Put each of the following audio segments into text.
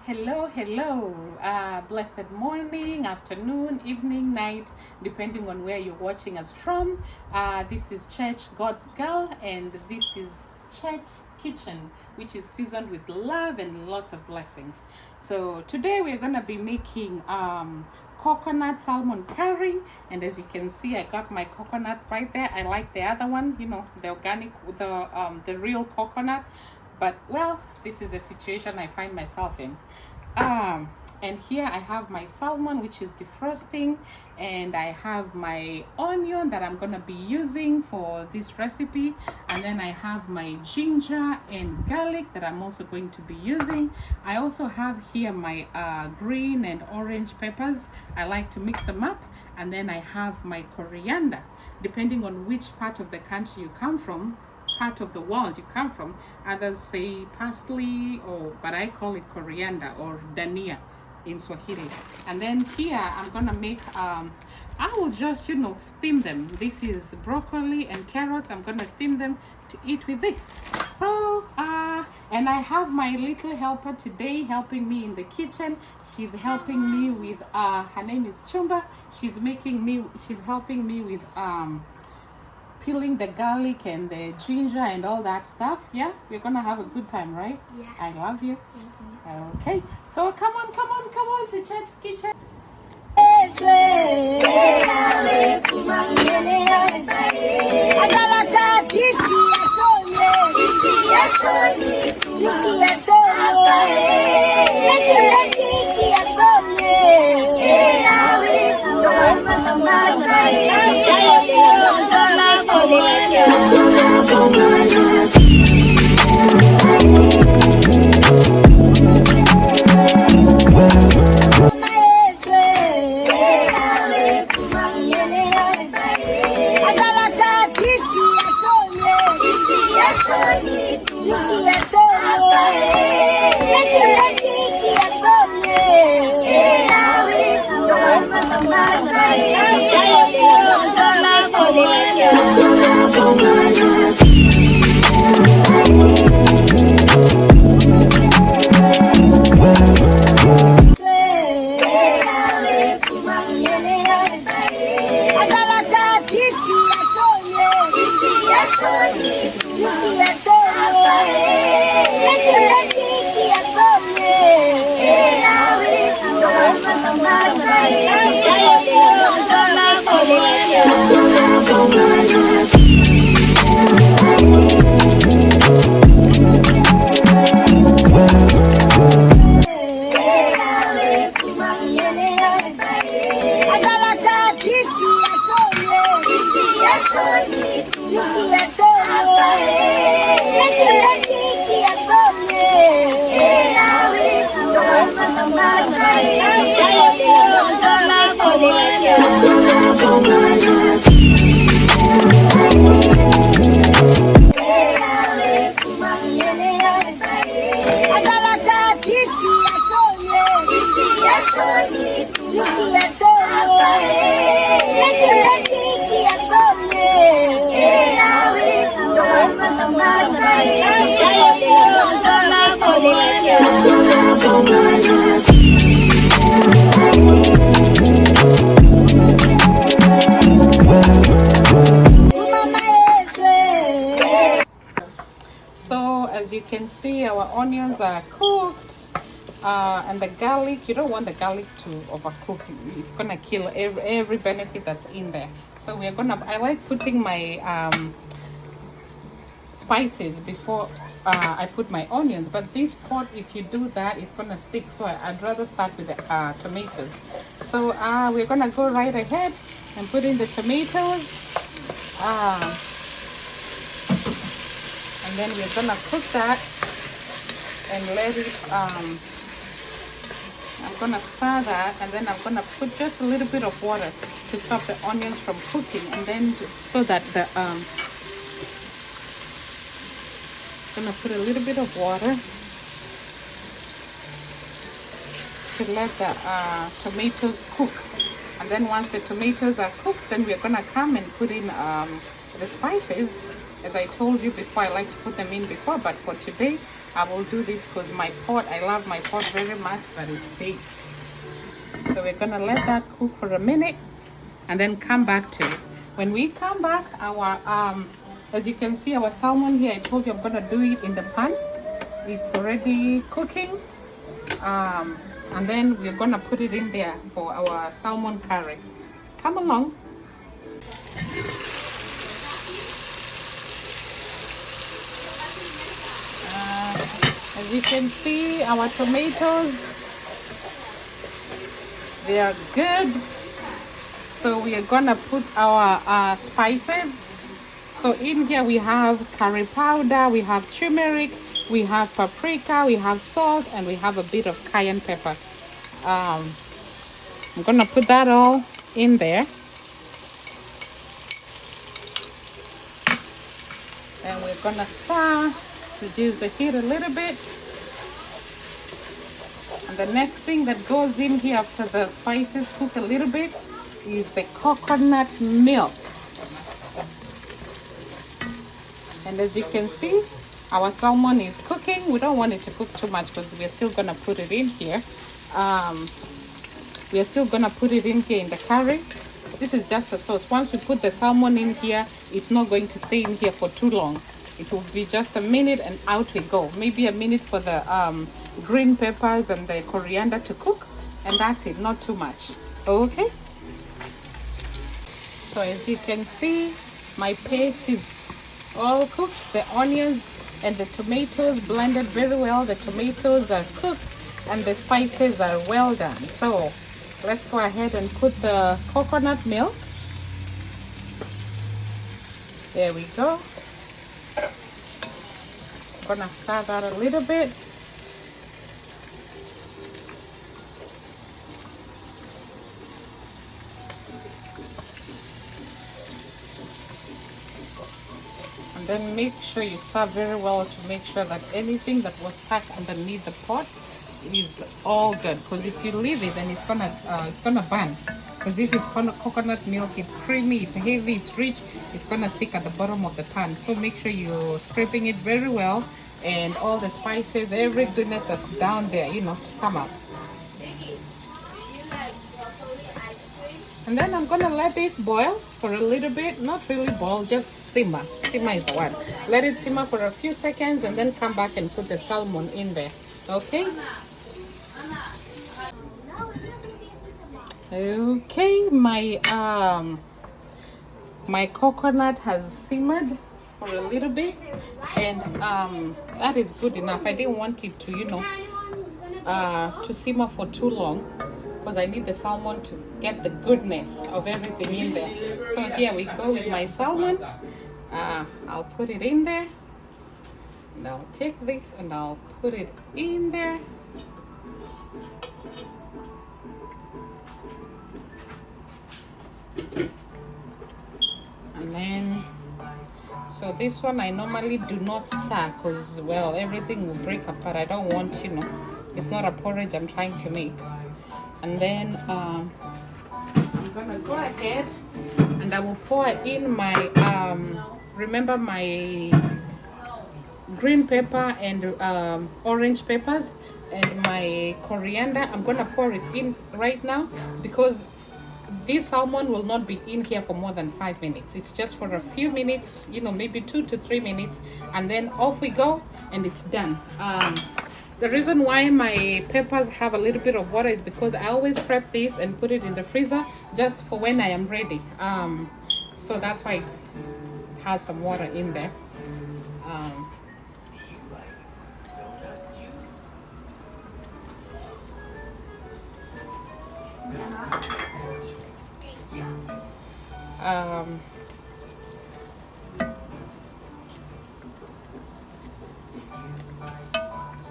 Hello. Blessed morning, afternoon, evening, night, depending on where you're watching us from. This is Church God's Girl, and this is Church's Kitchen, which is seasoned with love and lots of blessings. So today we're gonna be making coconut salmon curry, and as you can see, I got my coconut right there. I like the other one, the organic, the real coconut. But well, this is the situation I find myself in. And here I have my salmon, which is defrosting, and I have my onion that I'm gonna be using for this recipe, and then I have my ginger and garlic that I'm also going to be using. I also have here my green and orange peppers. I like to mix them up, and then I have my coriander. Depending on which part of the country you come from, part of the world you come from, others say parsley, but I call it coriander or dania in Swahili. And then here I'm gonna make I will just steam them. This is broccoli and carrots. I'm gonna steam them to eat with this. So and I have my little helper today helping me in the kitchen. She's helping me with her name is Chumba. She's helping me with peeling the garlic and the ginger and all that stuff. Yeah, we're gonna have a good time, right? Yeah. I love you. Okay, so come on to Chet's Kitchen. So as you can see, our onions are cooked, and the garlic, you don't want the garlic to overcook. It's gonna kill every benefit that's in there. So I like putting my spices before I put my onions, but this pot, if you do that, it's gonna stick. So I'd rather start with the tomatoes. So we're gonna go right ahead and put in the tomatoes, and then we're gonna cook that and let it I'm gonna stir that, and then I'm gonna put just a little bit of water to stop the onions from cooking, and then so that the gonna put a little bit of water to let the tomatoes cook. And then once the tomatoes are cooked, then we're gonna come and put in the spices. As I told you before, I like to put them in before, but for today I will do this because my pot, I love my pot very much, but it stinks. So we're gonna let that cook for a minute and then come back to it. When we come back, our as you can see, our salmon here, I told you I'm gonna do it in the pan. It's already cooking, and then we're gonna put it in there for our salmon curry. Come along. As you can see, our tomatoes, they are good. So we are gonna put our spices. So in here we have curry powder, we have turmeric, we have paprika, we have salt, and we have a bit of cayenne pepper. I'm gonna put that all in there. And we're gonna start, reduce the heat a little bit. And the next thing that goes in here after the spices cook a little bit is the coconut milk. And as you can see, our salmon is cooking. We don't want it to cook too much because we're still gonna put it in here. We are still gonna put it in here in the curry. This is just a sauce. Once we put the salmon in here, it's not going to stay in here for too long. It will be just a minute and out we go. Maybe a minute for the green peppers and the coriander to cook, and that's it, not too much. Okay, so as you can see, my paste is all cooked. The onions and the tomatoes blended very well. The tomatoes are cooked and the spices are well done. So let's go ahead and put the coconut milk. There we go. I'm gonna stir that a little bit. And then make sure you stir very well to make sure that anything that was stuck underneath the pot is all good. Because if you leave it, then it's gonna burn. Because if it's coconut milk, it's creamy, it's heavy, it's rich, it's gonna stick at the bottom of the pan. So make sure you're scraping it very well, and all the spices, every goodness that's down there, you know, to come out. And then I'm gonna let this boil for a little bit. Not really boil, just simmer. Simmer is the one. Let it simmer for a few seconds and then come back and put the salmon in there. Okay? Okay, my coconut has simmered for a little bit, and that is good enough. I didn't want it to, you know, to simmer for too long, because I need the salmon to get the goodness of everything in there. So here we go with my salmon. I'll put it in there, and I'll take this and I'll put it in there. And then, so this one I normally do not stir because, well, everything will break apart. I don't want, you know, it's not a porridge I'm trying to make. And then I'm gonna go ahead and I will pour in my remember my green pepper and orange peppers and my coriander. I'm gonna pour it in right now because this salmon will not be in here for more than 5 minutes. It's just for a few minutes, you know, maybe 2 to 3 minutes, and then off we go and it's done. The reason why my peppers have a little bit of water is because I always prep this and put it in the freezer just for when I am ready. So that's why it has some water in there.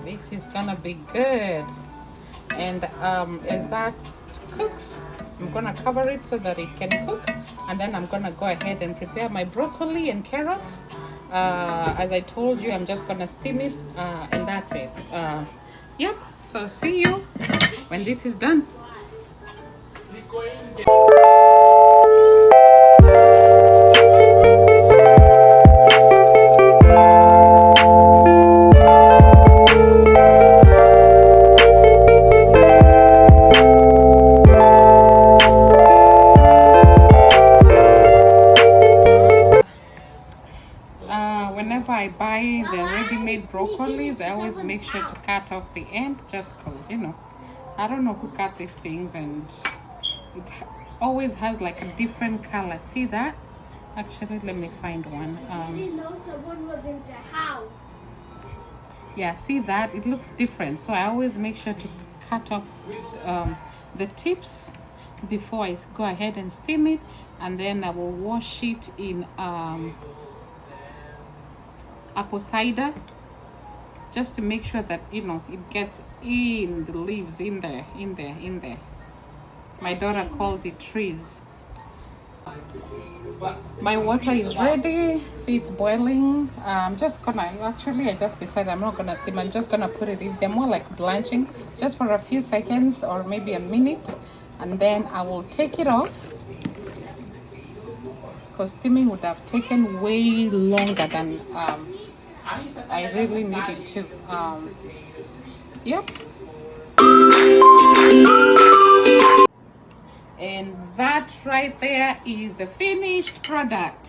This is gonna be good, and as that cooks, I'm gonna cover it so that it can cook, and then I'm gonna go ahead and prepare my broccoli and carrots. As I told you, I'm just gonna steam it, and that's it. Yep, so see you when this is done. sure to cut off the end, just because, you know, I don't know who cut these things, and it always has like a different color. See that? Actually, let me find one. I didn't know someone was in the house. Yeah, see that? It looks different. So I always make sure to cut off the tips before I go ahead and steam it, and then I will wash it in apple cider, just to make sure that, you know, it gets in the leaves, in there. My daughter calls it trees. My water is ready. See, it's boiling. I'm just gonna, actually I just decided I'm not gonna steam. I'm just gonna put it in. They're more like blanching, just for a few seconds or maybe a minute, and then I will take it off, because steaming would have taken way longer than I really needed to. Yep. And that right there is the finished product.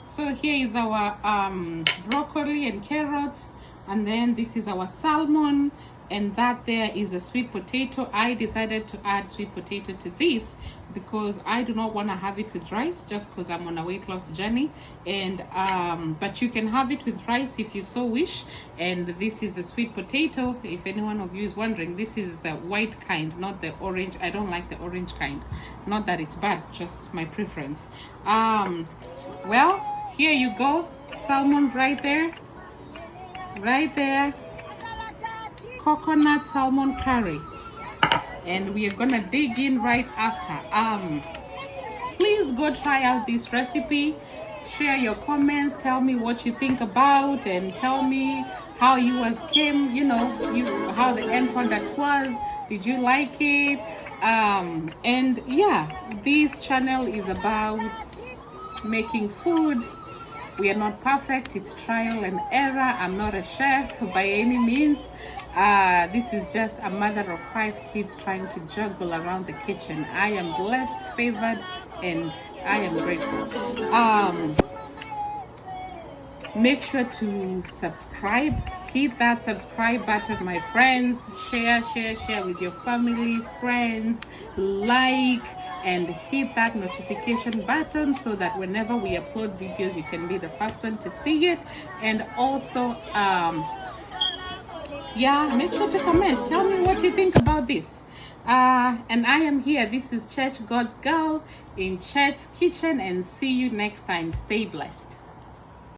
So here is our broccoli and carrots, and then this is our salmon, and that there is a sweet potato. I decided to add sweet potato to this because I do not want to have it with rice, just because I'm on a weight loss journey. And but you can have it with rice if you so wish. And this is the sweet potato. If anyone of you is wondering, this is the white kind, not the orange. I don't like the orange kind. Not that it's bad, just my preference. Well, here you go, salmon right there, coconut salmon curry, and we are gonna dig in right after. Please go try out this recipe, share your comments, tell me what you think about, and tell me how yours came, you know, how the end product was. Did you like it? And yeah, this channel is about making food. We are not perfect, it's trial and error. I'm not a chef by any means. This is just a mother of 5 kids trying to juggle around the kitchen. I am blessed, favored, and I am grateful. Make sure to subscribe. Hit that subscribe button, my friends. Share with your family, friends. Like, and hit that notification button so that whenever we upload videos, you can be the first one to see it. And also, yeah, make sure to comment. Tell me what you think about this. And I am here. This is Church God's Girl in Chet's Kitchen, and see you next time. Stay blessed.